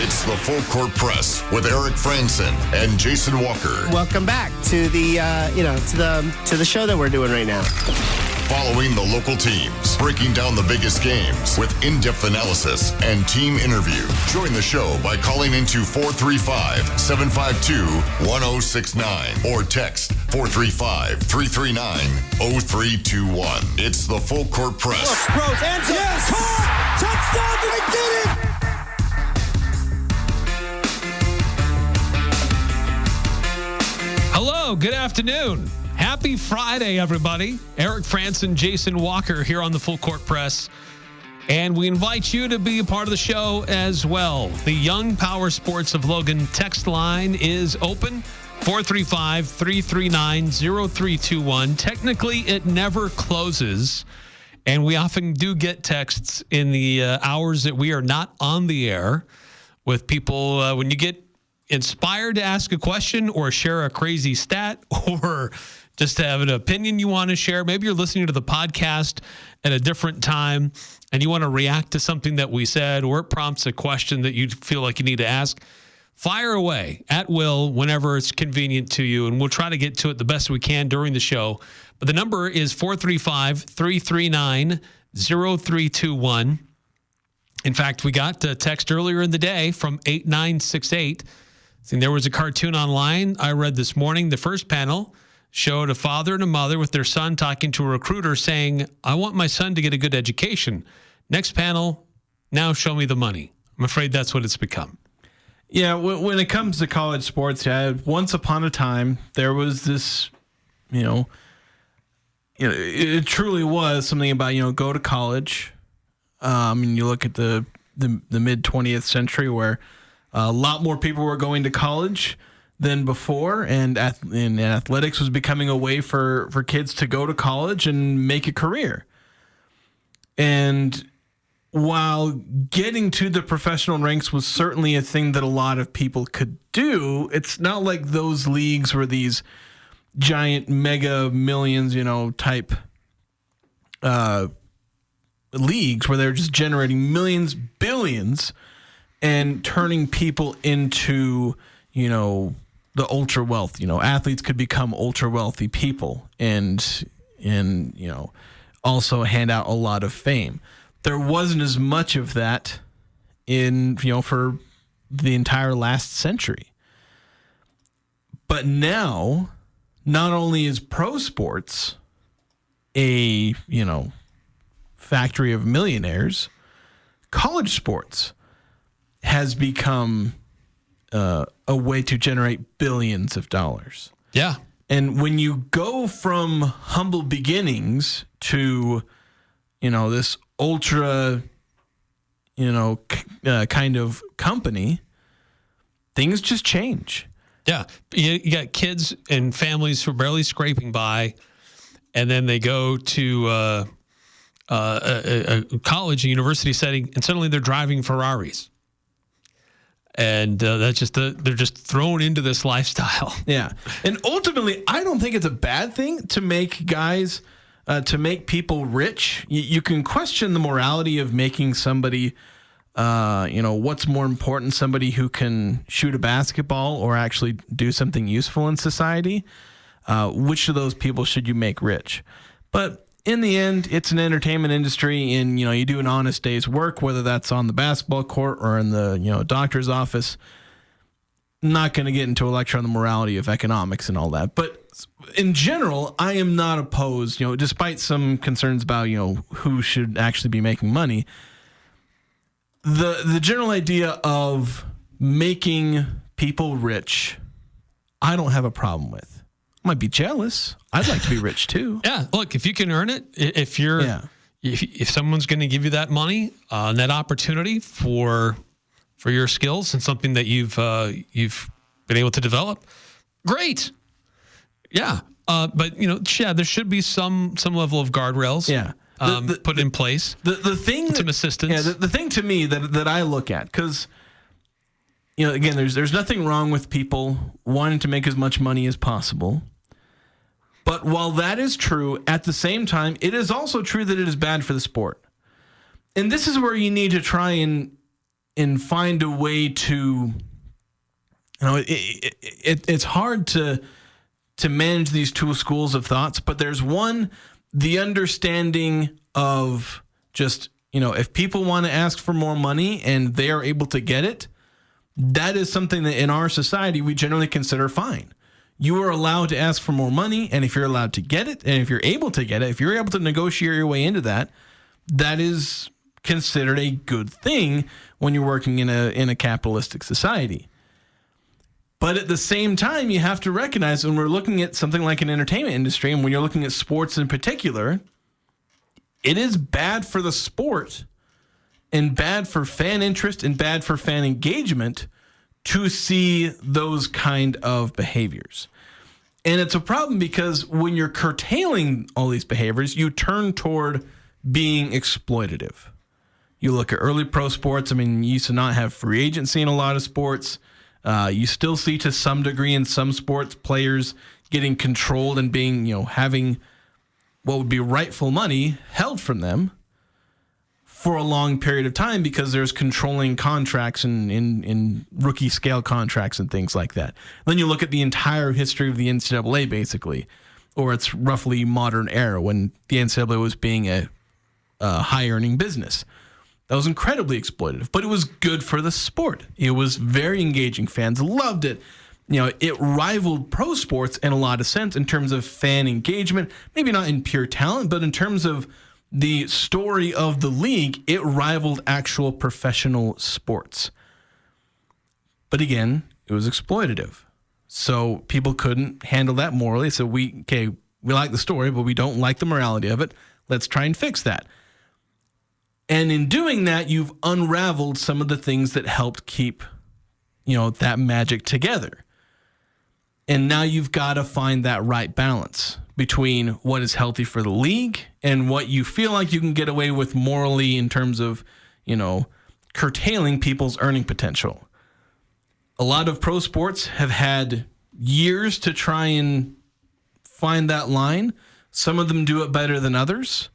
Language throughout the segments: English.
It's the Full Court Press with Eric Frandsen and Jason Walker. Welcome back to the to the show that we're doing right now. Following the local teams, breaking down the biggest games with in-depth analysis and team interview. Join the show by calling into 435-752-1069 or text 435-339-0321. It's the Full Court Press. Rose, Angela, yes! Caught! Touchdown! They did it! Hello, good afternoon. Happy Friday, everybody. Eric Frandsen, Jason Walker here on the Full Court Press. And we invite you to be a part of the show as well. The Young Power Sports of Logan text line is open, 435-339-0321. Technically, it never closes. And we often do get texts in the hours that we are not on the air with people. When you get inspired to ask a question or share a crazy stat or just to have an opinion you want to share. Maybe you're listening to the podcast at a different time and you want to react to something that we said, or it prompts a question that you feel like you need to ask. Fire away at will whenever it's convenient to you, and we'll try to get to it the best we can during the show. But the number is 435-339-0321. In fact, we got a text earlier in the day from 8968. And there was a cartoon online I read this morning. The first panel showed a father and a mother with their son talking to a recruiter saying, I want my son to get a good education. Next panel, now show me the money. I'm afraid that's what it's become. Yeah, when it comes to college sports, once upon a time, there was this, it truly was something about, go to college. And you look at the mid 20th century where a lot more people were going to college than before, and athletics was becoming a way for kids to go to college and make a career. And while getting to the professional ranks was certainly a thing that a lot of people could do, it's not like those leagues were these giant mega millions, type leagues where they're just generating millions, billions, and turning people into, the ultra wealth. Athletes could become ultra wealthy people and also hand out a lot of fame. There wasn't as much of that for the entire last century. But now, not only is pro sports a, factory of millionaires, college sports has become a way to generate billions of dollars. Yeah. And when you go from humble beginnings to, this ultra, kind of company, things just change. Yeah. You got kids and families who are barely scraping by, and then they go to a college, a university setting, and suddenly they're driving Ferraris. And that's just they're just thrown into this lifestyle. Yeah. And ultimately, I don't think it's a bad thing to make guys, to make people rich. You can question the morality of making somebody, what's more important, somebody who can shoot a basketball or actually do something useful in society. Which of those people should you make rich? But in the end, it's an entertainment industry, and you do an honest day's work, whether that's on the basketball court or in the doctor's office. Not going to get into a lecture on the morality of economics and all that, but in general, I am not opposed. Despite some concerns about who should actually be making money, the general idea of making people rich, I don't have a problem with. Might be jealous. I'd like to be rich too. Yeah, look, if you can earn it, if someone's going to give you that money, that opportunity for your skills and something that you've been able to develop, great. Yeah, but there should be some level of guardrails. Yeah, put in place. The thing, some assistance. Yeah, the thing to me that I look at, because again, there's nothing wrong with people wanting to make as much money as possible. But while that is true, at the same time, it is also true that it is bad for the sport. And this is where you need to try and and find a way to, it's hard to manage these two schools of thoughts, but there's one, the understanding of just, if people want to ask for more money and they are able to get it, that is something that in our society we generally consider fine. You are allowed to ask for more money, and if you're allowed to get it, and if you're able to get it, if you're able to negotiate your way into that, that is considered a good thing when you're working in a capitalistic society. But at the same time, you have to recognize when we're looking at something like an entertainment industry, and when you're looking at sports in particular, it is bad for the sport and bad for fan interest and bad for fan engagement to see those kind of behaviors. And it's a problem because when you're curtailing all these behaviors, you turn toward being exploitative. You look at early pro sports. I mean, you used to not have free agency in a lot of sports. You still see to some degree in some sports players getting controlled and being, having what would be rightful money held from them for a long period of time because there's controlling contracts and in rookie scale contracts and things like that. Then you look at the entire history of the NCAA, basically, or its roughly modern era when the NCAA was being a high earning business. That was incredibly exploitative, but it was good for the sport. It was very engaging. Fans loved it. It rivaled pro sports in a lot of sense in terms of fan engagement, maybe not in pure talent, but in terms of the story of the league, it rivaled actual professional sports. But again, it was exploitative. So people couldn't handle that morally. So we like the story, but we don't like the morality of it. Let's try and fix that. And in doing that, you've unraveled some of the things that helped keep, that magic together. And now you've got to find that right balance between what is healthy for the league and what you feel like you can get away with morally in terms of, curtailing people's earning potential. A lot of pro sports have had years to try and find that line. Some of them do it better than others.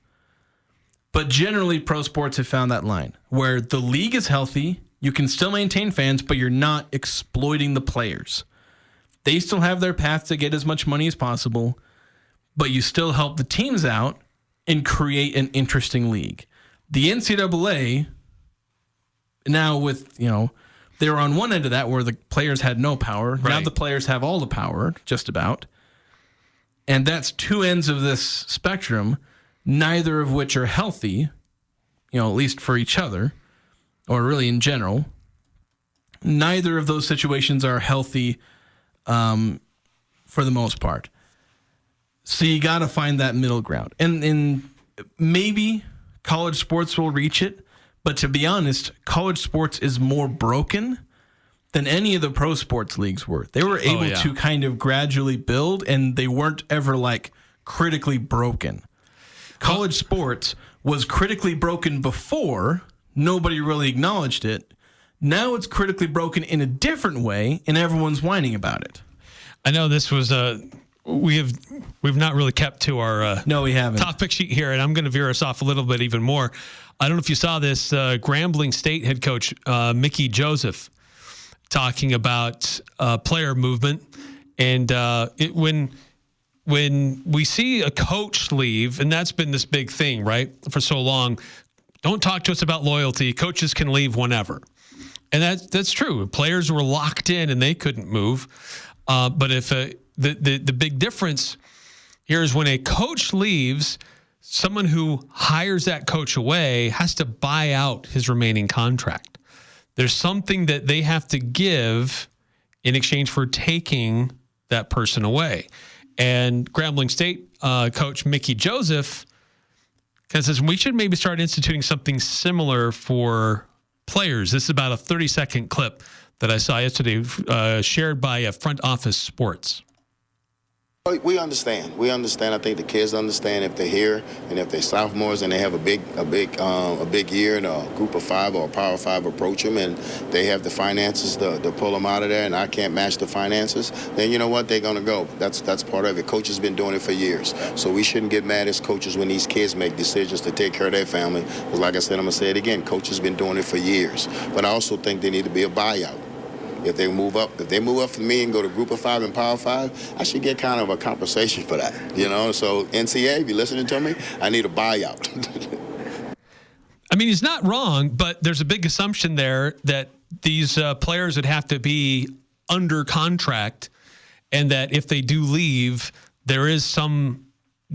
But generally, pro sports have found that line where the league is healthy, you can still maintain fans, but you're not exploiting the players. They still have their path to get as much money as possible, but you still help the teams out and create an interesting league. The NCAA, now with, they were on one end of that where the players had no power. Right. Now the players have all the power, just about. And that's two ends of this spectrum, neither of which are healthy, at least for each other, or really in general. Neither of those situations are healthy for the most part. So you got to find that middle ground. And maybe college sports will reach it, but to be honest, college sports is more broken than any of the pro sports leagues were. They were able to kind of gradually build, and they weren't ever critically broken. College sports was critically broken before. Nobody really acknowledged it. Now it's critically broken in a different way, and everyone's whining about it. I know this was we've not really kept to our no, we haven't. Topic sheet here, and I'm going to veer us off a little bit even more. I don't know if you saw this. Grambling State head coach Mickey Joseph talking about player movement, and when we see a coach leave, and that's been this big thing, right, for so long, don't talk to us about loyalty. Coaches can leave whenever. And that's true. Players were locked in and they couldn't move. But if the big difference here is when a coach leaves, someone who hires that coach away has to buy out his remaining contract. There's something that they have to give in exchange for taking that person away. And Grambling State coach Mickey Joseph kind of says we should maybe start instituting something similar for players. This is about a 30-second clip that I saw yesterday shared by Front Office Sports. We understand. We understand. I think the kids understand if they're here and if they're sophomores and they have a big year and a group of 5 or a power 5 approach them and they have the finances to pull them out of there and I can't match the finances, then you know what? They're going to go. That's part of it. Coach has been doing it for years. So we shouldn't get mad as coaches when these kids make decisions to take care of their family. Because like I said, I'm going to say it again, Coach has been doing it for years. But I also think there need to be a buyout. If they move up for me and go to group of 5 and power 5, I should get kind of a compensation for that, you know? So NCAA, if you're listening to me, I need a buyout. I mean, he's not wrong, but there's a big assumption there that these players would have to be under contract and that if they do leave, there is some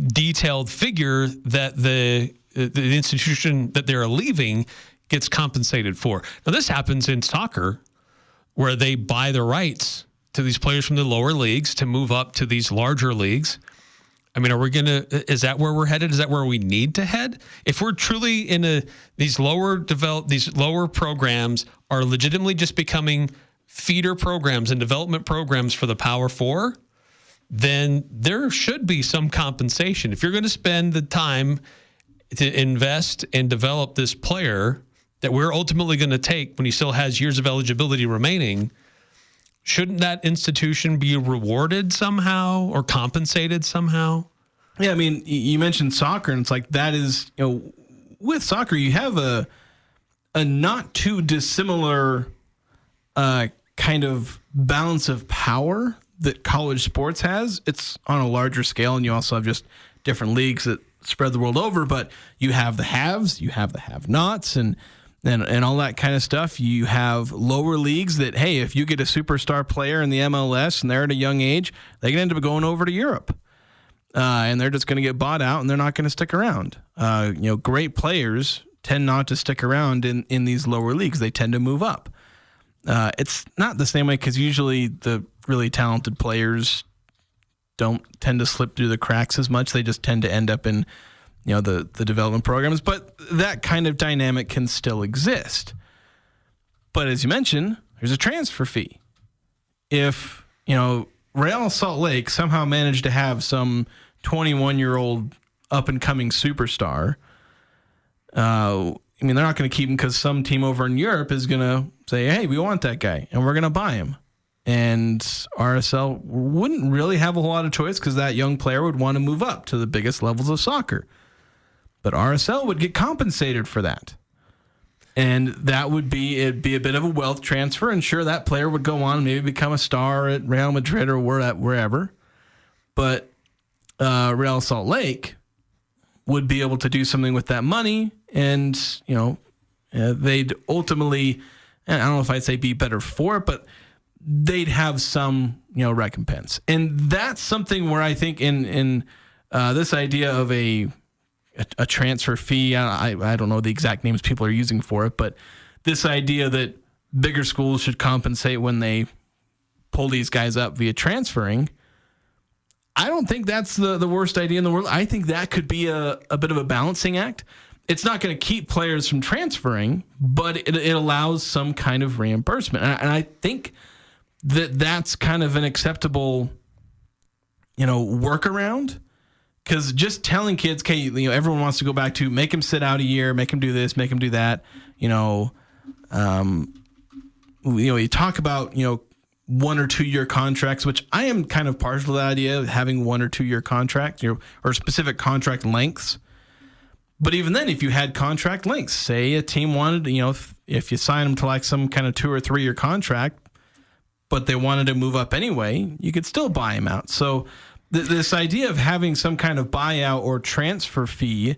detailed figure that the institution that they're leaving gets compensated for. Now, this happens in soccer, where they buy the rights to these players from the lower leagues to move up to these larger leagues. I mean, is that where we're headed? Is that where we need to head? If we're truly in these lower programs are legitimately just becoming feeder programs and development programs for the Power 4, then there should be some compensation. If you're going to spend the time to invest and develop this player that we're ultimately going to take when he still has years of eligibility remaining, shouldn't that institution be rewarded somehow or compensated somehow? Yeah, I mean, you mentioned soccer, and it's like that is, you know, with soccer, you have a not too dissimilar kind of balance of power that college sports has. It's on a larger scale, and you also have just different leagues that spread the world over, but you have the haves, you have the have-nots, and all that kind of stuff. You have lower leagues that, hey, if you get a superstar player in the MLS and they're at a young age, they can end up going over to Europe. And they're just going to get bought out and they're not going to stick around. Great players tend not to stick around in these lower leagues. They tend to move up. It's not the same way because usually the really talented players don't tend to slip through the cracks as much. They just tend to end up in the development programs, but that kind of dynamic can still exist. But as you mentioned, there's a transfer fee. If, Real Salt Lake somehow managed to have some 21-year-old up-and-coming superstar, they're not going to keep him because some team over in Europe is going to say, hey, we want that guy, and we're going to buy him. And RSL wouldn't really have a whole lot of choice because that young player would want to move up to the biggest levels of soccer. But RSL would get compensated for that. And that would be a bit of a wealth transfer. And sure, that player would go on and maybe become a star at Real Madrid or wherever. But Real Salt Lake would be able to do something with that money. And, they'd ultimately, and I don't know if I'd say be better for it, but they'd have some, recompense. And that's something where I think in this idea of a transfer fee. I don't know the exact names people are using for it, but this idea that bigger schools should compensate when they pull these guys up via transferring, I don't think that's the worst idea in the world. I think that could be a bit of a balancing act. It's not going to keep players from transferring, but it allows some kind of reimbursement. And I think that's kind of an acceptable, workaround. Because just telling kids, okay, everyone wants to go back to make them sit out a year, make them do this, make them do that. You talk about 1 or 2 year contracts, which I am kind of partial to the idea of having 1 or 2 year contracts, or specific contract lengths. But even then, if you had contract lengths, say a team wanted, if you sign them to like some kind of 2 or 3 year contract, but they wanted to move up anyway, you could still buy them out. So this idea of having some kind of buyout or transfer fee,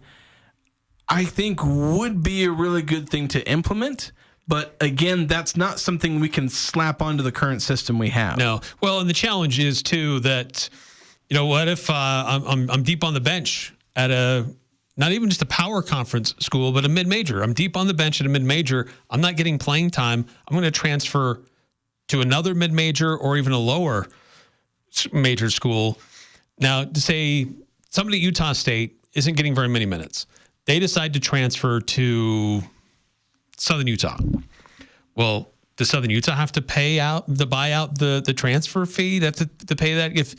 I think would be a really good thing to implement. But again, that's not something we can slap onto the current system we have. No. Well, and the challenge is too that, what if I'm deep on the bench at not even just a power conference school, but a mid-major. I'm deep on the bench at a mid-major. I'm not getting playing time. I'm going to transfer to another mid-major or even a lower major school. Now, to say somebody at Utah State isn't getting very many minutes. They decide to transfer to Southern Utah. Well, does Southern Utah have to buy out the transfer fee? They have to pay that if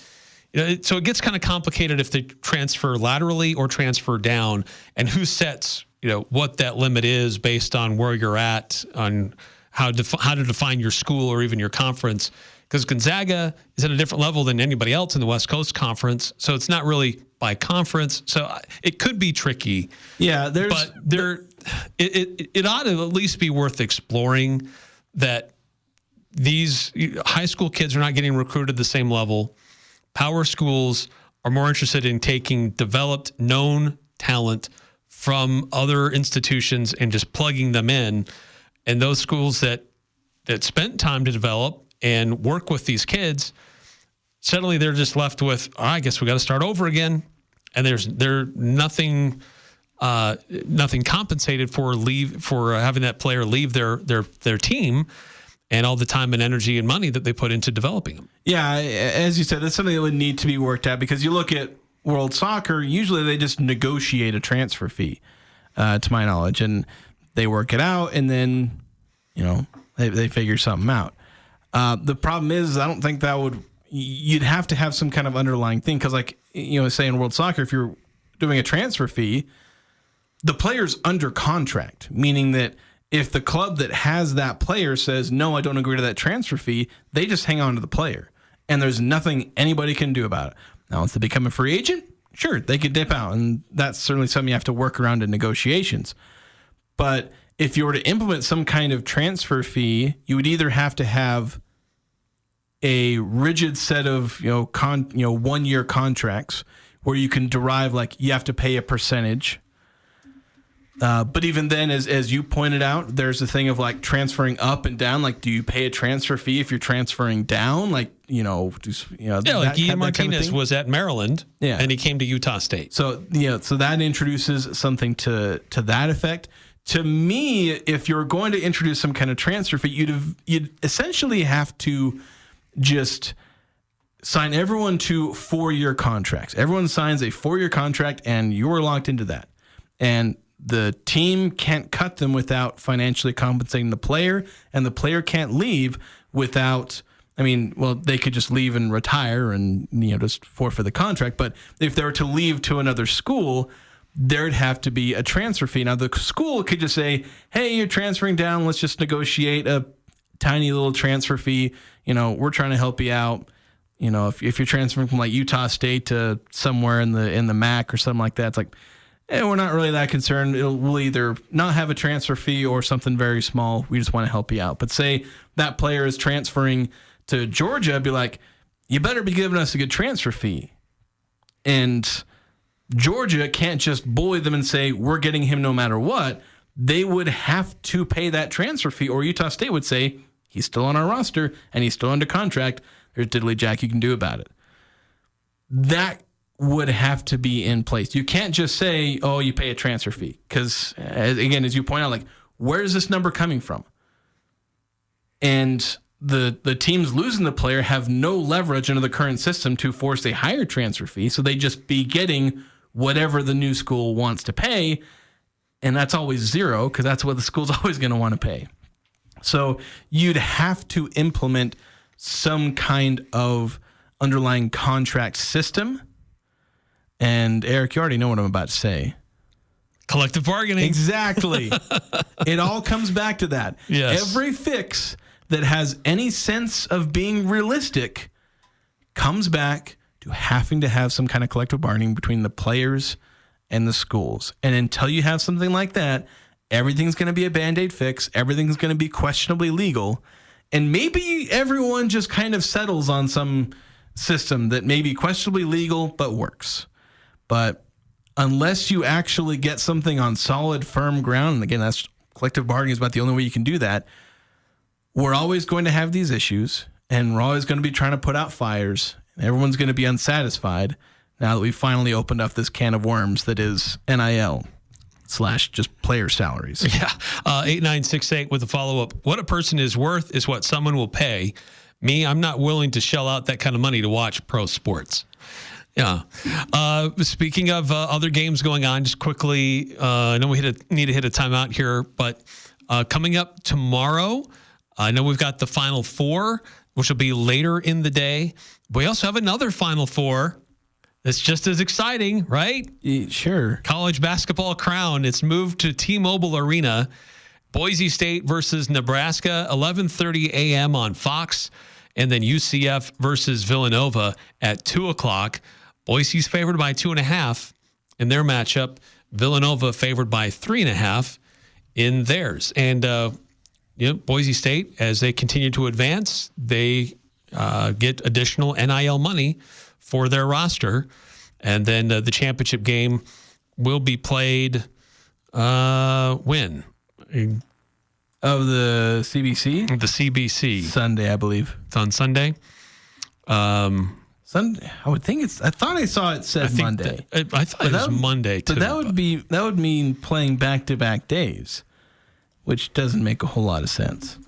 So it gets kind of complicated if they transfer laterally or transfer down, and who sets what that limit is based on where you're at, on how to define your school or even your conference. Because Gonzaga is at a different level than anybody else in the West Coast Conference, so it's not really by conference. So it could be tricky. Yeah, it ought to at least be worth exploring that these high school kids are not getting recruited the same level. Power schools are more interested in taking developed, known talent from other institutions and just plugging them in. And those schools that spent time to develop and work with these kids, suddenly they're just left with, I guess we got to start over again. And there's nothing compensated for having that player leave their team and all the time and energy and money that they put into developing them. Yeah, as you said, that's something that would need to be worked out, because you look at World Soccer, usually they just negotiate a transfer fee, to my knowledge, and they work it out, and then, they figure something out. The problem is, I don't think you'd have to have some kind of underlying thing, because say in World Soccer, if you're doing a transfer fee, the player's under contract, meaning that if the club that has that player says, no, I don't agree to that transfer fee, they just hang on to the player. And there's nothing anybody can do about it. Now, once they become a free agent, sure, they could dip out. And that's certainly something you have to work around in negotiations. But if you were to implement some kind of transfer fee, you would either have to have a rigid set of 1 year contracts where you can derive, you have to pay a percentage. But even then, as you pointed out, there's a thing of transferring up and down. Do you pay a transfer fee if you're transferring down? Ian Martinez was at Maryland, and he came to Utah State. So that introduces something to that effect. To me, if you're going to introduce some kind of transfer fee, you'd essentially have to just sign everyone to 4-year contracts. Everyone signs a 4-year contract, and you're locked into that. And the team can't cut them without financially compensating the player, and the player can't leave without, they could just leave and retire and, just forfeit the contract. But if they were to leave to another school, there'd have to be a transfer fee. Now, the school could just say, hey, you're transferring down. Let's just negotiate a tiny little transfer fee. We're trying to help you out. If you're transferring from Utah State to somewhere in the MAC or something like that, it's we're not really that concerned. We'll either not have a transfer fee or something very small. We just want to help you out. But say that player is transferring to Georgia, be like, you better be giving us a good transfer fee. And Georgia can't just bully them and say, we're getting him no matter what. They would have to pay that transfer fee, or Utah State would say, he's still on our roster and he's still under contract. There's diddly jack you can do about it. That would have to be in place. You can't just say, oh, you pay a transfer fee. Because, again, as you point out, where is this number coming from? And the teams losing the player have no leverage under the current system to force a higher transfer fee. So they just be getting whatever the new school wants to pay. And that's always zero, because that's what the school's always going to want to pay. So you'd have to implement some kind of underlying contract system. And Eric, you already know what I'm about to say. Collective bargaining. Exactly. It all comes back to that. Yes. Every fix that has any sense of being realistic comes back to having to have some kind of collective bargaining between the players and the schools. And until you have something like that, everything's going to be a Band-Aid fix. Everything's going to be questionably legal. And maybe everyone just kind of settles on some system that may be questionably legal but works. But unless you actually get something on solid, firm ground, and again, that's collective bargaining is about the only way you can do that, we're always going to have these issues, and we're always going to be trying to put out fires, and everyone's going to be unsatisfied now that we've finally opened up this can of worms that is NIL / just player salaries. Yeah. 8968 with a follow-up. What a person is worth is what someone will pay. Me, I'm not willing to shell out that kind of money to watch pro sports. Yeah. Speaking of other games going on, just quickly, I know we need to hit a timeout here, but coming up tomorrow, I know we've got the Final Four, which will be later in the day. But we also have another Final Four that's just as exciting, right? Sure. College basketball crown. It's moved to T-Mobile Arena. Boise State versus Nebraska, 11:30 a.m. on Fox. And then UCF versus Villanova at 2 o'clock. Boise's favored by 2.5 in their matchup. Villanova favored by 3.5 in theirs. And Boise State, as they continue to advance, they get additional NIL money for their roster. And then the championship game will be played when? Of the CBC? The CBC. Sunday, I believe. It's on Sunday. Sunday. I would think it's. I thought I saw it said Monday. I thought it was Monday too. But that would mean playing back-to-back days, which doesn't make a whole lot of sense.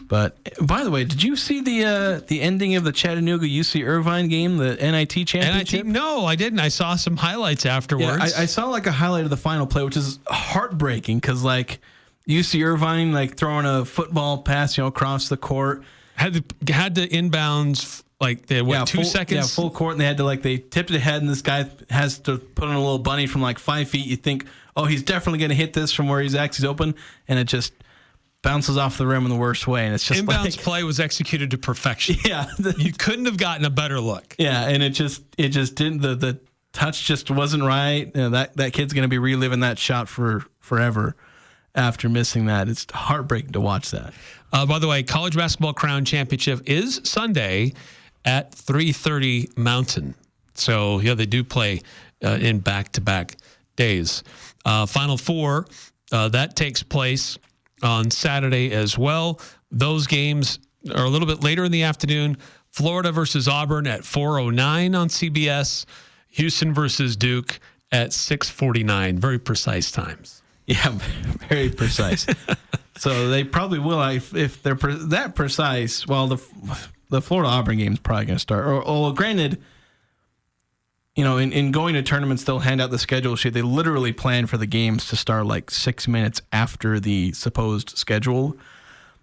But by the way, did you see the ending of the Chattanooga UC Irvine game, the NIT championship? No, I didn't. I saw some highlights afterwards. Yeah, I saw like a highlight of the final play, which is heartbreaking because like UC Irvine like throwing a football pass, across the court. Had to inbounds like 2 seconds? Yeah, full court, and they tipped it ahead, and this guy has to put in a little bunny from like 5 feet. You think, oh, he's definitely going to hit this from where he's actually open, and it just bounces off the rim in the worst way, and it's just inbounds play was executed to perfection. Yeah, you couldn't have gotten a better look. Yeah, and it just didn't. The touch just wasn't right. That kid's going to be reliving that shot for forever after missing that. It's heartbreaking to watch that. By the way, College Basketball Crown Championship is Sunday at 3:30 Mountain. So, they do play in back-to-back days. Final Four, that takes place on Saturday as well. Those games are a little bit later in the afternoon. Florida versus Auburn at 4:09 on CBS. Houston versus Duke at 6:49. Very precise times. Yeah, very precise. So they probably will, if they're that precise. Well, the Florida Auburn game is probably going to start. Or granted, in going to tournaments, they'll hand out the schedule sheet. They literally plan for the games to start like 6 minutes after the supposed schedule,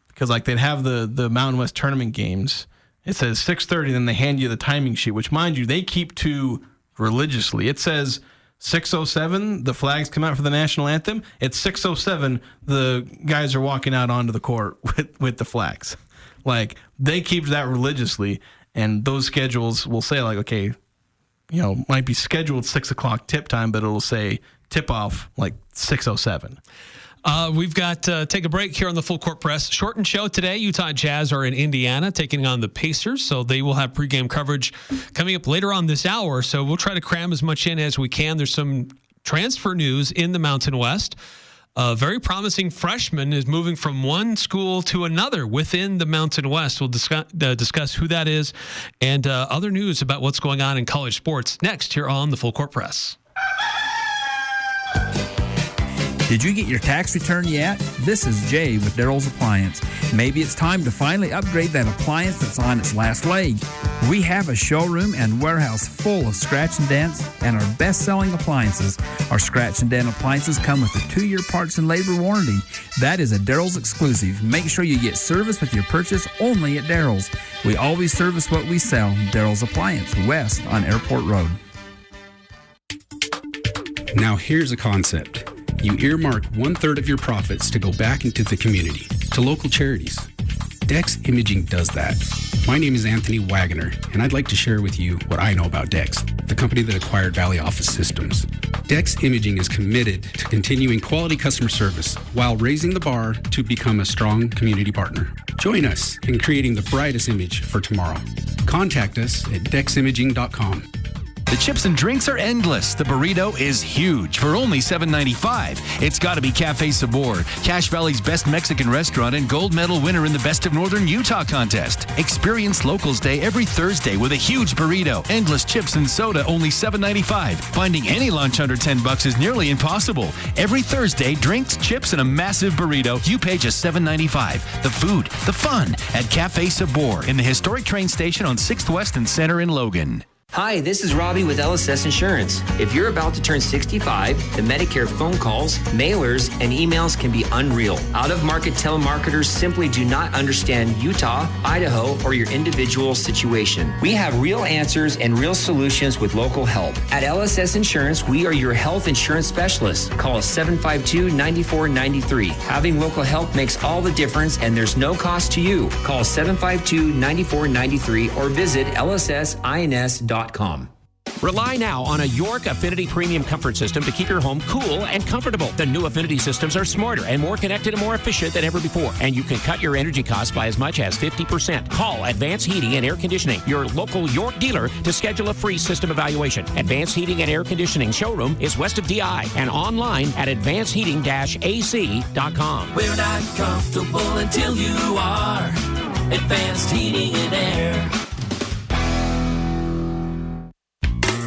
because like they'd have the Mountain West tournament games. It says 6:30, then they hand you the timing sheet, which, mind you, they keep to religiously. It says 6:07, the flags come out for the national anthem. At 6:07, the guys are walking out onto the court with the flags. Like, they keep that religiously, and those schedules will say, like, okay, might be scheduled 6 o'clock tip time, but it'll say tip off like 6:07. We've got take a break here on the Full Court Press. Shortened show today. Utah Jazz are in Indiana taking on the Pacers, so they will have pregame coverage coming up later on this hour. So we'll try to cram as much in as we can. There's some transfer news in the Mountain West. A very promising freshman is moving from one school to another within the Mountain West. We'll discuss who that is and other news about what's going on in college sports next here on the Full Court Press. Did you get your tax return yet? This is Jay with Daryl's Appliance. Maybe it's time to finally upgrade that appliance that's on its last leg. We have a showroom and warehouse full of scratch and dents and our best-selling appliances. Our scratch and dent appliances come with a 2-year parts and labor warranty. That is a Daryl's exclusive. Make sure you get service with your purchase only at Daryl's. We always service what we sell. Daryl's Appliance, west on Airport Road. Now here's a concept. You earmark 1/3 of your profits to go back into the community, to local charities. Dex Imaging does that. My name is Anthony Wagner, and I'd like to share with you what I know about Dex, the company that acquired Valley Office Systems. Dex Imaging is committed to continuing quality customer service while raising the bar to become a strong community partner. Join us in creating the brightest image for tomorrow. Contact us at deximaging.com. The chips and drinks are endless. The burrito is huge for only $7.95. It's got to be Cafe Sabor, Cache Valley's best Mexican restaurant and gold medal winner in the Best of Northern Utah contest. Experience Locals Day every Thursday with a huge burrito, endless chips and soda, only $7.95. Finding any lunch under $10 is nearly impossible. Every Thursday, drinks, chips, and a massive burrito. You pay just $7.95. The food, the fun at Cafe Sabor in the historic train station on 6th West and Center in Logan. Hi, this is Robbie with LSS Insurance. If you're about to turn 65, the Medicare phone calls, mailers, and emails can be unreal. Out-of-market telemarketers simply do not understand Utah, Idaho, or your individual situation. We have real answers and real solutions with local help. At LSS Insurance, we are your health insurance specialists. Call us 752-9493. Having local help makes all the difference, and there's no cost to you. Call 752-9493 or visit lssins.com. Rely now on a York Affinity Premium Comfort System to keep your home cool and comfortable. The new Affinity systems are smarter and more connected and more efficient than ever before. And you can cut your energy costs by as much as 50%. Call Advanced Heating and Air Conditioning, your local York dealer, to schedule a free system evaluation. Advanced Heating and Air Conditioning showroom is west of DI and online at advancedheating-ac.com. We're not comfortable until you are. Advanced Heating and Air.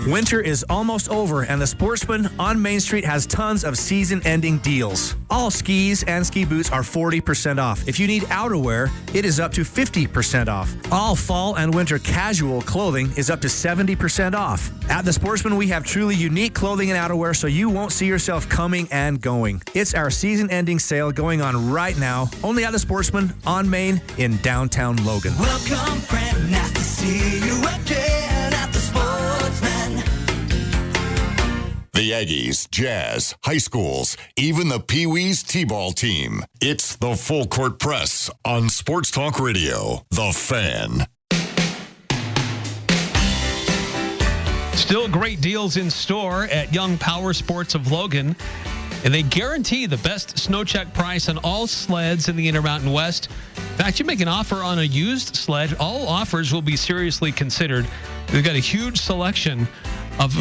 Winter is almost over, and the Sportsman on Main Street has tons of season-ending deals. All skis and ski boots are 40% off. If you need outerwear, it is up to 50% off. All fall and winter casual clothing is up to 70% off. At the Sportsman, we have truly unique clothing and outerwear, so you won't see yourself coming and going. It's our season-ending sale going on right now, only at the Sportsman on Main in downtown Logan. Welcome, friend, nice to see you again at the Sportsman. The Aggies, Jazz, high schools, even the Pee Wees T-ball team. It's the Full Court Press on Sports Talk Radio, The Fan. Still great deals in store at Young Power Sports of Logan. And they guarantee the best snow check price on all sleds in the Intermountain West. In fact, you make an offer on a used sled, all offers will be seriously considered. They've got a huge selection of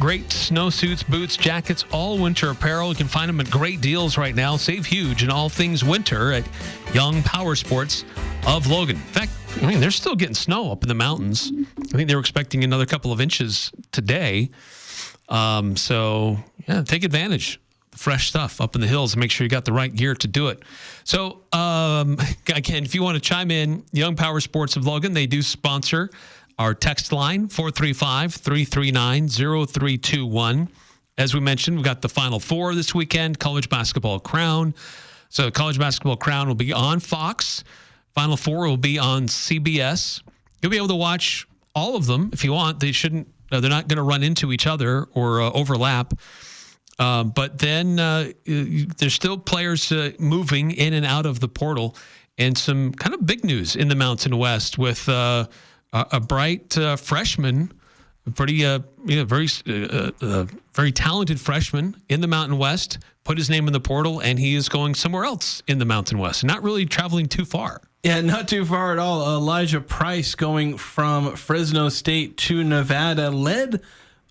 great snowsuits, boots, jackets, all winter apparel. You can find them at great deals right now. Save huge in all things winter at Young Power Sports of Logan. In fact, I mean, they're still getting snow up in the mountains. I think they were expecting another couple of inches today. So, yeah, take advantage. Fresh stuff up in the hills and make sure you got the right gear to do it. So, again, if you want to chime in, Young Power Sports of Logan, they do sponsor our text line, 435-339-0321. As we mentioned, we've got the Final Four this weekend, College Basketball Crown. So College Basketball Crown will be on Fox. Final Four will be on CBS. You'll be able to watch all of them if you want. They shouldn't. They're not going to run into each other or overlap. But then there's still players moving in and out of the portal, and some kind of big news in the Mountain West with a bright freshman, pretty very talented freshman in the Mountain West, put his name in the portal, and he is going somewhere else in the Mountain West, not really traveling too far. Yeah, not too far at all. Elijah Price going from Fresno State to Nevada, led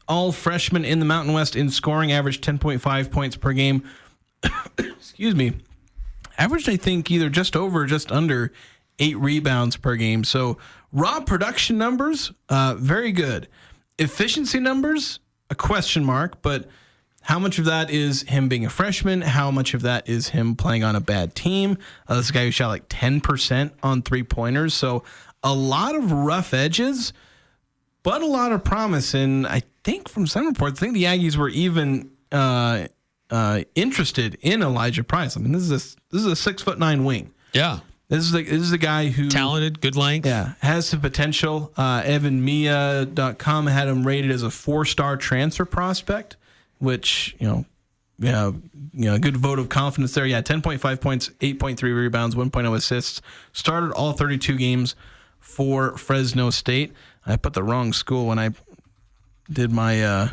all freshmen in the Mountain West in scoring, averaged 10.5 points per game. Excuse me. Averaged, I think, either just over or just under 8 rebounds per game. So raw production numbers, very good. Efficiency numbers, a question mark, but how much of that is him being a freshman? How much of that is him playing on a bad team? This is a guy who shot like 10% on three-pointers. So a lot of rough edges, but a lot of promise. And I think from some reports, I think the Aggies were even interested in Elijah Price. I mean, this is a 6'9" wing. Yeah. This is a guy who talented, good length. Yeah, has some potential. EvanMia.com had him rated as a 4-star transfer prospect, which good vote of confidence there. Yeah, 10.5 points, 8.3 rebounds, 1.0 assists. Started all 32 games for Fresno State. I put the wrong school when I did my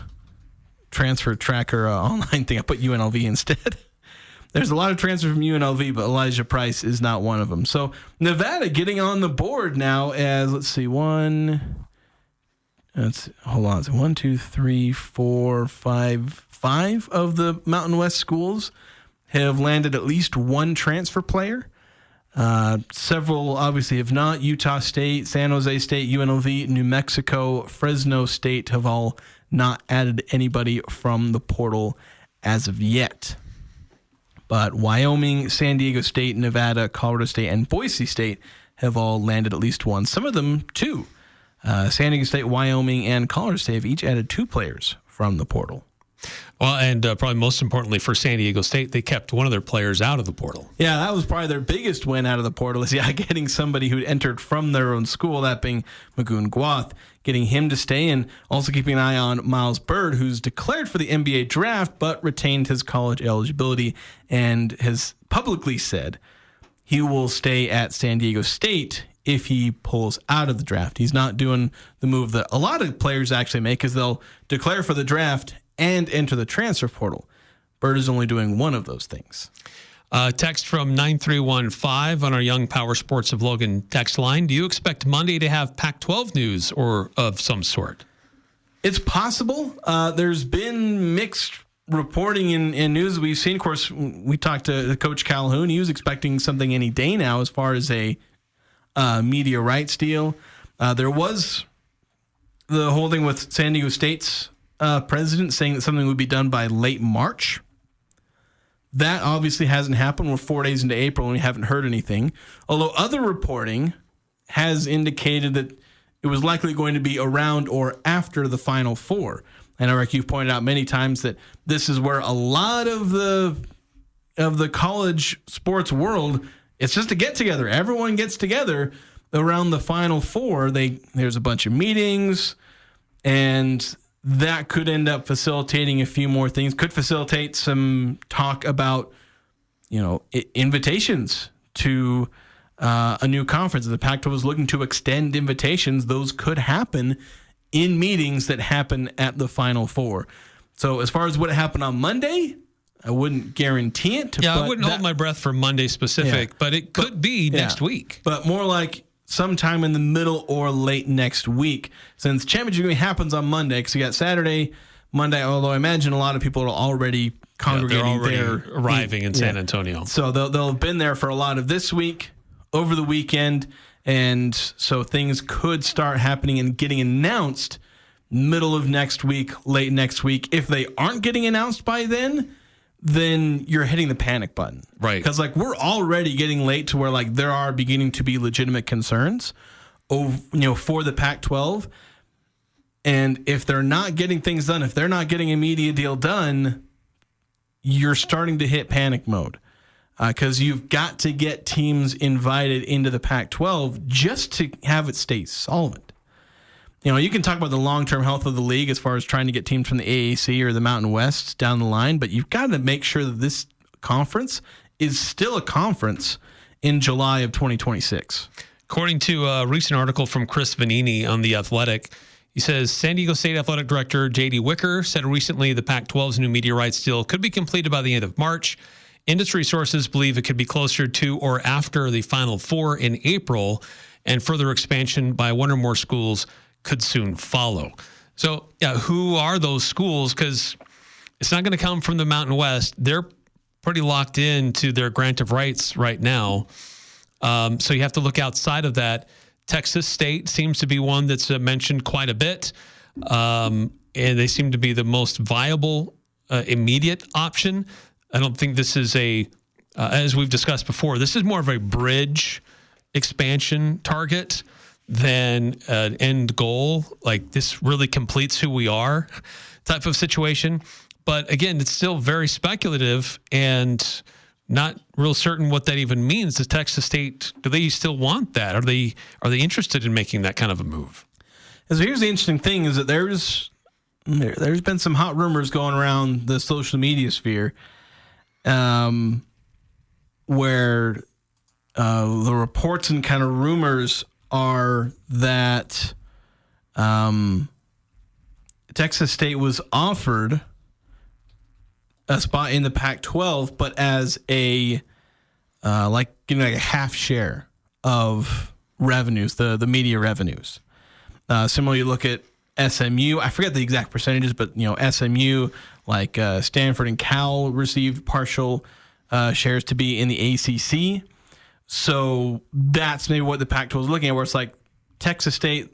transfer tracker online thing. I put UNLV instead. There's a lot of transfers from UNLV, but Elijah Price is not one of them. So Nevada getting on the board now as, let's see, 1, 2, 3, 4, 5 of the Mountain West schools have landed at least one transfer player. Several obviously have not. Utah State, San Jose State, UNLV, New Mexico, Fresno State have all not added anybody from the portal as of yet. But Wyoming, San Diego State, Nevada, Colorado State, and Boise State have all landed at least one. Some of them two. San Diego State, Wyoming, and Colorado State have each added 2 players from the portal. Well, and probably most importantly for San Diego State, they kept one of their players out of the portal. Yeah, that was probably their biggest win out of the portal is getting somebody who entered from their own school, that being Magoon Gwath, getting him to stay, and also keeping an eye on Miles Bird, who's declared for the NBA draft but retained his college eligibility and has publicly said he will stay at San Diego State if he pulls out of the draft. He's not doing the move that a lot of players actually make, because they'll declare for the draft and enter the transfer portal. Bird is only doing one of those things. Text from 9315 on our Young Power Sports of Logan text line. Do you expect Monday to have Pac-12 news or of some sort? It's possible. There's been mixed reporting in news we've seen. Of course, we talked to Coach Calhoun. He was expecting something any day now as far as a media rights deal. There was the whole thing with San Diego State's president saying that something would be done by late March. That obviously hasn't happened. We're 4 days into April and we haven't heard anything. Although other reporting has indicated that it was likely going to be around or after the Final Four. And Eric, you've pointed out many times that this is where a lot of the college sports world, it's just a get together. Everyone gets together around the Final Four. There's a bunch of meetings, and that could end up facilitating a few more things. Could facilitate some talk about, invitations to a new conference. If the Pac-12 is looking to extend invitations, those could happen in meetings that happen at the Final Four. So as far as what happened on Monday, I wouldn't guarantee it. I wouldn't hold my breath for Monday specific, but it could be next week. But more like sometime in the middle or late next week, since championship game happens on Monday, because you got Saturday, Monday, although I imagine a lot of people are already congregating there. Arriving in San Antonio. So they'll have been there for a lot of this week, over the weekend, and so things could start happening and getting announced middle of next week, late next week. If they aren't getting announced by then you're hitting the panic button. Right. Because we're already getting late to where there are beginning to be legitimate concerns for the Pac-12. And if they're not getting things done, if they're not getting a media deal done, you're starting to hit panic mode. Because you've got to get teams invited into the Pac-12 just to have it stay solvent. You can talk about the long-term health of the league as far as trying to get teams from the AAC or the Mountain West down the line, but you've got to make sure that this conference is still a conference in July of 2026. According to a recent article from Chris Vanini on The Athletic, he says San Diego State Athletic Director J.D. Wicker said recently the Pac-12's new media rights deal could be completed by the end of March. Industry sources believe it could be closer to or after the Final Four in April, and further expansion by one or more schools could soon follow. So, who are those schools? Because it's not going to come from the Mountain West. They're pretty locked into their grant of rights right now. So you have to look outside of that. Texas State seems to be one that's mentioned quite a bit. And they seem to be the most viable immediate option. I don't think this is as we've discussed before, this is more of a bridge expansion target than an end goal. This really completes who we are type of situation. But again, it's still very speculative and not real certain what that even means. Does Texas State, do they still want that? Are they interested in making that kind of a move? So here's the interesting thing is that there's been some hot rumors going around the social media sphere where the reports and kind of rumors are that Texas State was offered a spot in the Pac-12, but as a getting a half share of revenues, the media revenues. Similarly, you look at SMU. I forget the exact percentages, but SMU, Stanford and Cal received partial shares to be in the ACC. So that's maybe what the Pac-12 is looking at, where it's Texas State,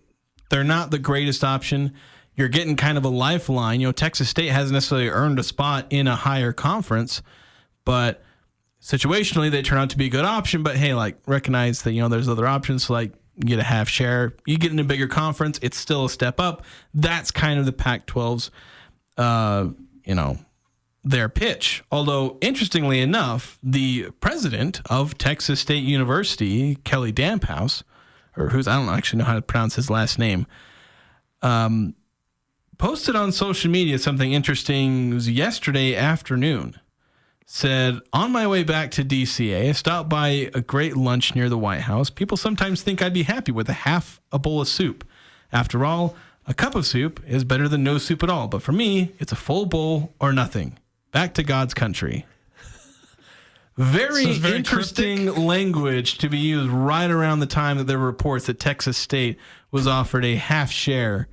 they're not the greatest option. You're getting kind of a lifeline. Texas State hasn't necessarily earned a spot in a higher conference, but situationally they turn out to be a good option. But hey, recognize that, there's other options. So get a half share. You get in a bigger conference, it's still a step up. That's kind of the Pac-12's, their pitch. Although, interestingly enough, the president of Texas State University, Kelly Damphouse, or I don't actually know how to pronounce his last name, posted on social media something interesting. It was yesterday afternoon. Said, on my way back to DCA, I stopped by a great lunch near the White House. People sometimes think I'd be happy with half a bowl of soup. After all, a cup of soup is better than no soup at all. But for me, it's a full bowl or nothing. Back to God's country. Very interesting cryptic language to be used right around the time that there were reports that Texas State was offered a half share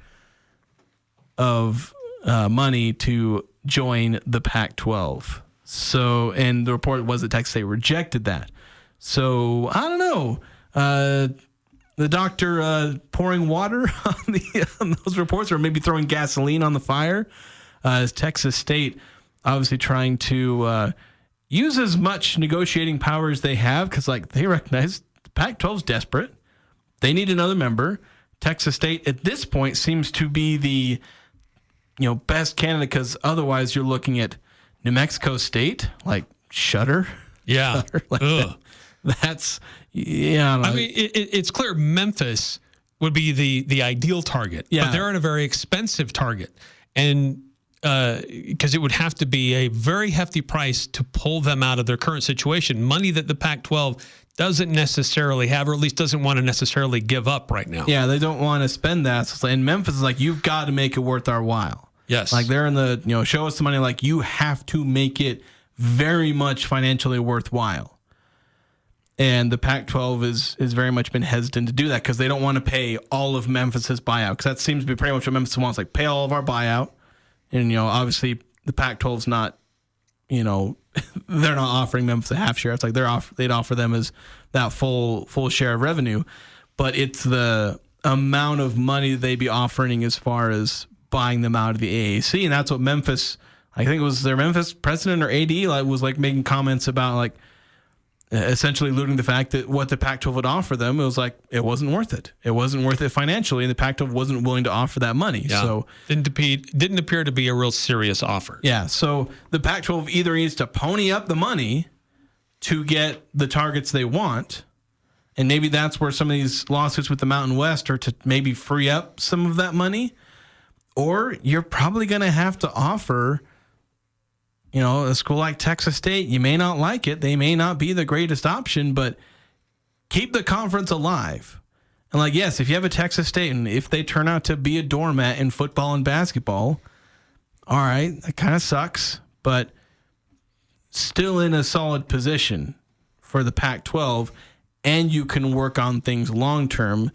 of money to join the Pac-12. So, and the report was that Texas State rejected that. So, I don't know. The doctor pouring water on those reports, or maybe throwing gasoline on the fire. Is Texas State obviously trying to use as much negotiating power as they have, because they recognize the Pac-12 is desperate. They need another member. Texas State at this point seems to be the best candidate, because otherwise you're looking at New Mexico State, shudder. Yeah. Shudder, that's, yeah. I mean, it's clear Memphis would be the ideal target. Yeah. But they're at a very expensive target. And because it would have to be a very hefty price to pull them out of their current situation, money that the Pac-12 doesn't necessarily have, or at least doesn't want to necessarily give up right now. Yeah, they don't want to spend that. So, and Memphis is you've got to make it worth our while. Yes. They're in the, show us the money, you have to make it very much financially worthwhile. And the Pac-12 is very much been hesitant to do that, because they don't want to pay all of Memphis's buyout, because that seems to be pretty much what Memphis wants, pay all of our buyout. And, obviously the Pac-12's not, they're not offering Memphis a half share. It's they'd offer them as that full share of revenue. But it's the amount of money they'd be offering as far as buying them out of the AAC. And that's what Memphis, I think it was their Memphis president or AD, was making comments about, essentially alluding to the fact that what the Pac-12 would offer them, it was it wasn't worth it. It wasn't worth it financially, and the Pac-12 wasn't willing to offer that money. Yeah. So didn't appear to be a real serious offer. Yeah, so the Pac-12 either needs to pony up the money to get the targets they want, and maybe that's where some of these lawsuits with the Mountain West are, to maybe free up some of that money, or you're probably going to have to offer a school like Texas State. You may not like it. They may not be the greatest option, but keep the conference alive. And yes, if you have a Texas State, and if they turn out to be a doormat in football and basketball, all right, that kind of sucks, but still in a solid position for the Pac-12, and you can work on things long-term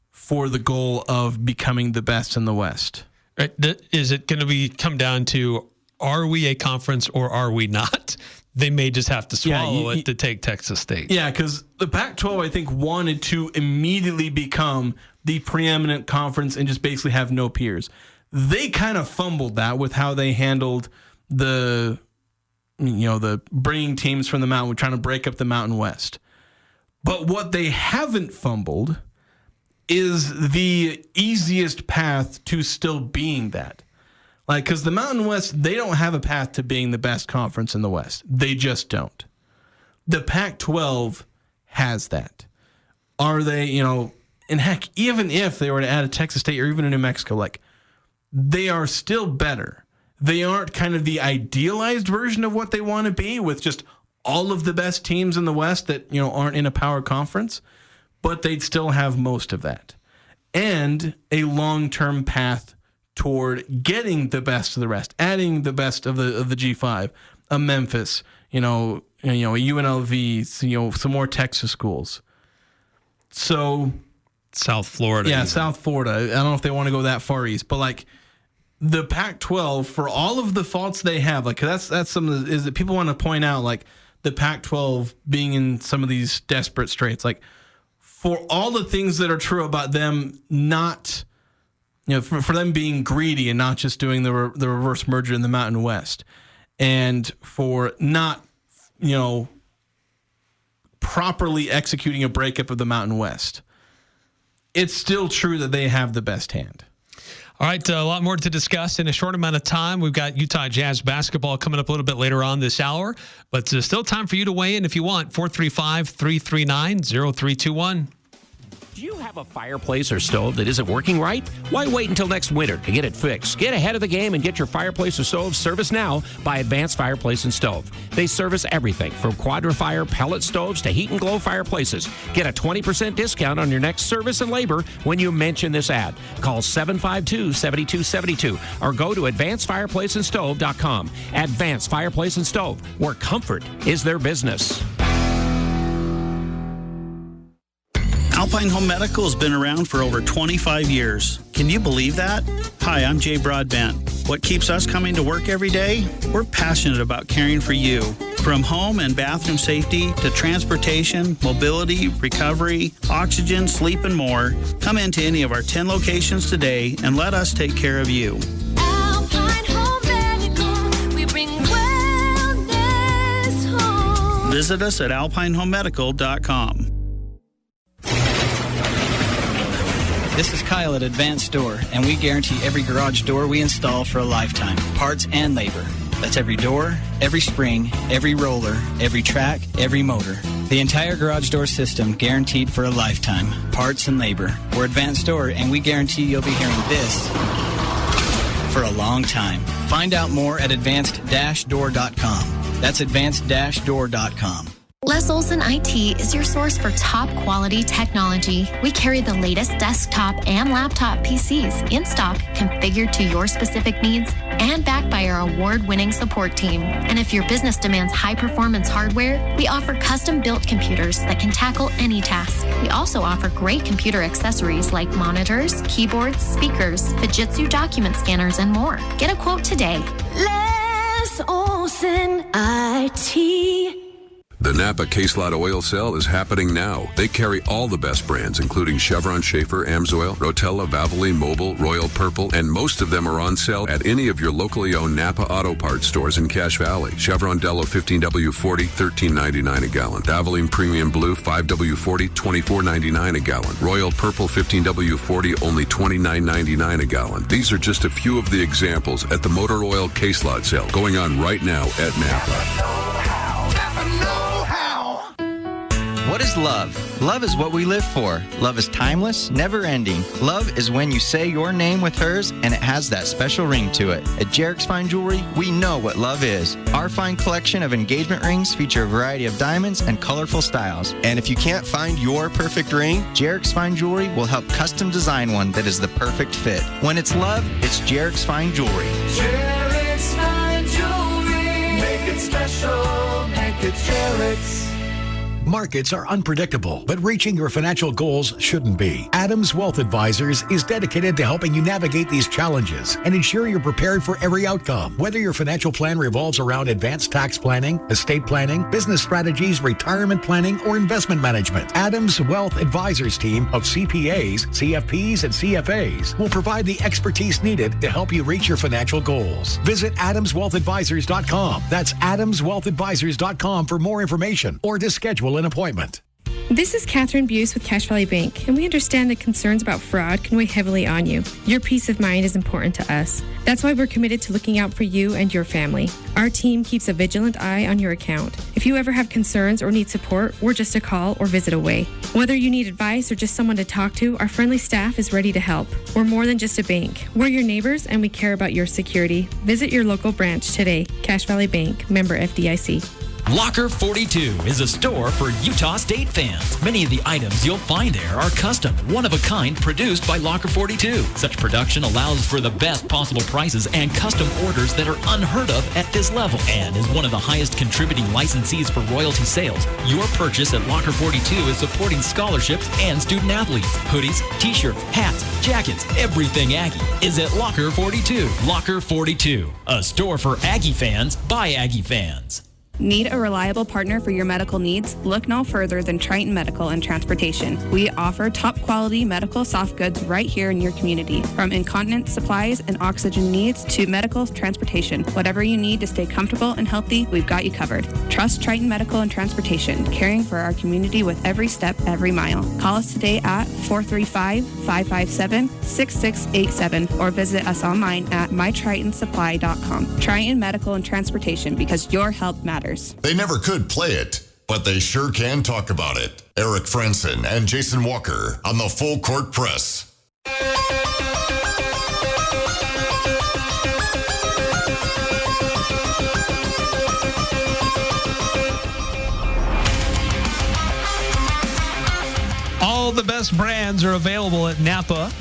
for the goal of becoming the best in the West. Right. Is it going to come down to, are we a conference or are we not? They may just have to swallow it to take Texas State. Yeah, because the Pac-12, I think, wanted to immediately become the preeminent conference and just basically have no peers. They kind of fumbled that with how they handled the bringing teams from the Mountain, trying to break up the Mountain West. But what they haven't fumbled is the easiest path to still being that. Because the Mountain West, they don't have a path to being the best conference in the West. They just don't. The Pac-12 has that. Are they, and heck, even if they were to add a Texas State or even a New Mexico, they are still better. They aren't kind of the idealized version of what they want to be, with just all of the best teams in the West that, aren't in a power conference, but they'd still have most of that. And a long-term path toward getting the best of the rest, adding the best of the G5, a Memphis, a UNLV, some more Texas schools. So South Florida. Yeah, even. South Florida. I don't know if they want to go that far east, but the Pac-12, for all of the faults they have, that's something is that people want to point out, the Pac-12 being in some of these desperate straits, for all the things that are true about them not, for them being greedy and not just doing the reverse merger in the Mountain West, and for not, properly executing a breakup of the Mountain West. it's still true that they have the best hand. All right, a lot more to discuss in a short amount of time. We've got Utah Jazz basketball coming up a little bit later on this hour, but there's still time for you to weigh in if you want. 435-339-0321. Do you have a fireplace or stove that isn't working right? Why wait until next winter to get it fixed? Get ahead of the game and get your fireplace or stove serviced now by Advanced Fireplace and Stove. They service everything from Quadra-Fire pellet stoves to heat and glow fireplaces. Get a 20% discount on your next service and labor when you mention this ad. Call 752-7272 or go to advancedfireplaceandstove.com. Advanced Fireplace and Stove, where comfort is their business. Alpine Home Medical has been around for over 25 years. Can you believe that? Hi, I'm Jay Broadbent. What keeps us coming to work every day? We're passionate about caring for you. From home and bathroom safety to transportation, mobility, recovery, oxygen, sleep, and more, come into any of our 10 locations today and let us take care of you. Alpine Home Medical, we bring wellness home. Visit us at alpinehomemedical.com. This is Kyle at Advanced Door, and we guarantee every garage door we install for a lifetime, parts and labor. That's every door, every spring, every roller, every track, every motor. The entire garage door system guaranteed for a lifetime, parts and labor. We're Advanced Door, and we guarantee you'll be hearing this for a long time. Find out more at advanced-door.com. That's advanced-door.com. Les Olson IT is your source for top quality technology. We carry the latest desktop and laptop PCs in stock, configured to your specific needs, and backed by our award-winning support team. And if your business demands high-performance hardware, we offer custom-built computers that can tackle any task. We also offer great computer accessories like monitors, keyboards, speakers, Fujitsu document scanners, and more. Get a quote today. Les Olson IT. The Napa Case Lot Oil Sale is happening now. They carry all the best brands, including Chevron, Schaefer, Amsoil, Rotella, Valvoline, Mobil, Royal Purple, and most of them are on sale at any of your locally owned Napa Auto Parts stores in Cache Valley. Chevron Dello 15W40, $13.99 a gallon. Valvoline Premium Blue 5W40, $24.99 a gallon. Royal Purple 15W40, only $29.99 a gallon. These are just a few of the examples at the Motor Oil Case Lot Sale going on right now at Napa. What is love? Love is what we live for. Love is timeless, never-ending. Love is when you say your name with hers and it has that special ring to it. At Jarek's Fine Jewelry, we know what love is. Our fine collection of engagement rings feature a variety of diamonds and colorful styles. And if you can't find your perfect ring, Jarek's Fine Jewelry will help custom design one that is the perfect fit. When it's love, it's Jarek's Fine Jewelry. Jarek's Fine Jewelry. Make it special. Make it Jarek's. Markets are unpredictable, but reaching your financial goals shouldn't be. Adams Wealth Advisors is dedicated to helping you navigate these challenges and ensure you're prepared for every outcome. Whether your financial plan revolves around advanced tax planning, estate planning, business strategies, retirement planning, or investment management, Adams Wealth Advisors team of CPAs, CFPs, and CFAs will provide the expertise needed to help you reach your financial goals. Visit AdamsWealthAdvisors.com. That's AdamsWealthAdvisors.com for more information or to schedule an appointment. This is Catherine Buse with Cache Valley Bank, and we understand that concerns about fraud can weigh heavily on you. Your peace of mind is important to us. That's why we're committed to looking out for you and your family. Our team keeps a vigilant eye on your account. If you ever have concerns or need support, we're just a call or visit away. Whether you need advice or just someone to talk to, our friendly staff is ready to help. We're more than just a bank. We're your neighbors, and we care about your security. Visit your local branch today. Cache Valley Bank, member FDIC. Locker 42 is a store for Utah State fans. Many of the items you'll find there are custom, one-of-a-kind, produced by Locker 42. Such production allows for the best possible prices and custom orders that are unheard of at this level, and is one of the highest contributing licensees for royalty sales. Your purchase at Locker 42 is supporting scholarships and student athletes. Hoodies, t-shirts, hats, jackets, everything Aggie is at Locker 42. Locker 42, a store for Aggie fans by Aggie fans. Need a reliable partner for your medical needs? Look no further than Triton Medical and Transportation. We offer top quality medical soft goods right here in your community. From incontinence supplies and oxygen needs to medical transportation. Whatever you need to stay comfortable and healthy, we've got you covered. Trust Triton Medical and Transportation, caring for our community with every step, every mile. Call us today at 435-557-6687 or visit us online at mytritonsupply.com. Triton Medical and Transportation, because your health matters. They never could play it, but they sure can talk about it. Eric Frandsen and Jason Walker on the Full Court Press. All the best brands are available at Napa.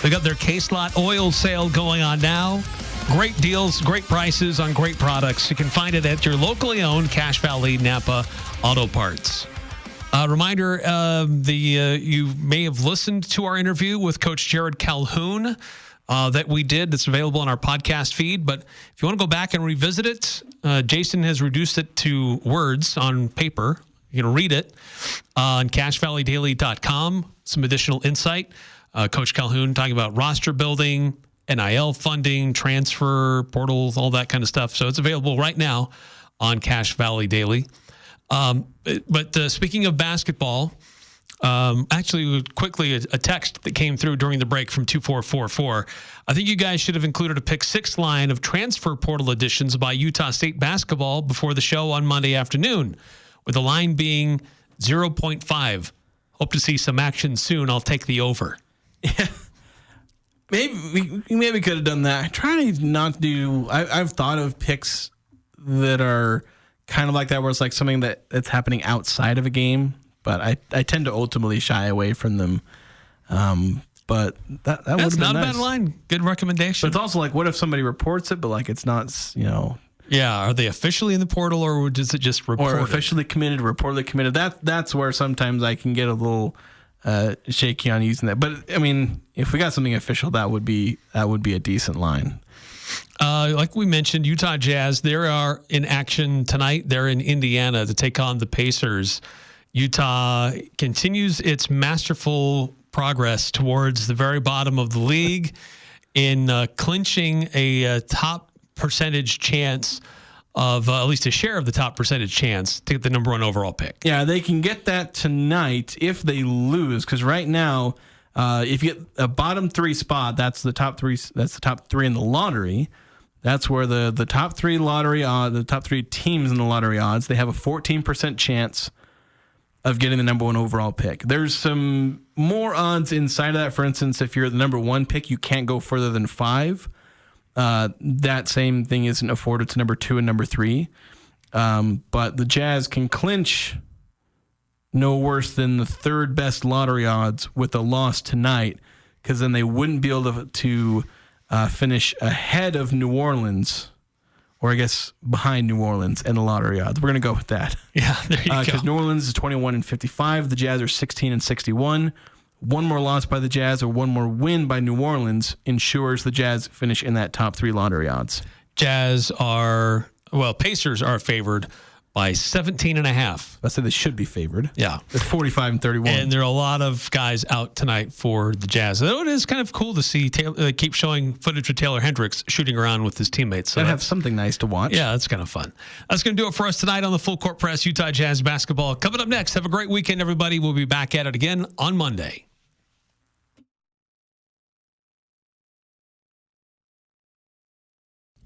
They got their K-Slot oil sale going on now. Great deals, great prices on great products. You can find it at your locally owned Cache Valley Napa Auto Parts. Reminder, you may have listened to our interview with Coach Jared Calhoun that we did. It's available on our podcast feed. But if you want to go back and revisit it, Jason has reduced it to words on paper. You can read it on CacheValleyDaily.com. Some additional insight. Coach Calhoun talking about roster building, NIL funding, transfer portals, all that kind of stuff. So it's available right now on Cache Valley Daily. But speaking of basketball, actually, quickly, a text that came through during the break from 2444. I think you guys should have included a pick 6 line of transfer portal additions by Utah State basketball before the show on Monday afternoon, with the line being 0.5. Hope to see some action soon. I'll take the over. Yeah. Maybe we could have done that. I try to not do. I've thought of picks that are kind of like that, where it's like something that's happening outside of a game, but I tend to ultimately shy away from them. But that would have been not nice. a bad line. Good recommendation. But it's also like, what if somebody reports it, but like it's not, Yeah, are they officially in the portal, or does it just report? Or officially committed, reportedly committed. That's where sometimes I can get a little shaky on using that. But I mean, if we got something official, that would be a decent line. Like we mentioned, Utah Jazz, they are in action tonight. They're in Indiana to take on the Pacers. Utah continues its masterful progress towards the very bottom of the league in clinching a top percentage chance of at least a share of the top percentage chance to get the number 1 overall pick. Yeah, they can get that tonight if they lose, because right now, if you get a bottom 3 spot, that's the top 3. That's the top 3 in the lottery. That's where the top 3 lottery the top 3 teams in the lottery odds, they have a 14% chance of getting the number 1 overall pick. There's some more odds inside of that. For instance, if you're the number 1 pick, you can't go further than 5. That same thing isn't afforded to number 2 and number 3. But the Jazz can clinch no worse than the 3rd best lottery odds with a loss tonight, because then they wouldn't be able to finish ahead of New Orleans, or I guess behind New Orleans in the lottery odds. We're going to go with that. Yeah, there you go. Because New Orleans is 21-55. The Jazz are 16-61. One more loss by the Jazz or one more win by New Orleans ensures the Jazz finish in that top 3 lottery odds. Pacers are favored by 17.5. I said they should be favored. Yeah. It's 45-31. And there are a lot of guys out tonight for the Jazz. Though it is kind of cool to see keep showing footage of Taylor Hendricks shooting around with his teammates. So that'd have something nice to watch. Yeah, that's kind of fun. That's going to do it for us tonight on the Full Court Press Utah Jazz basketball. Coming up next, have a great weekend, everybody. We'll be back at it again on Monday.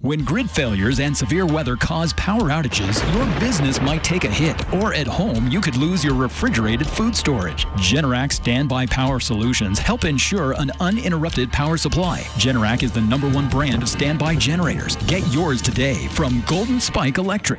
When grid failures and severe weather cause power outages, your business might take a hit, or at home, you could lose your refrigerated food storage. Generac Standby Power Solutions help ensure an uninterrupted power supply. Generac is the #1 brand of standby generators. Get yours today from Golden Spike Electric.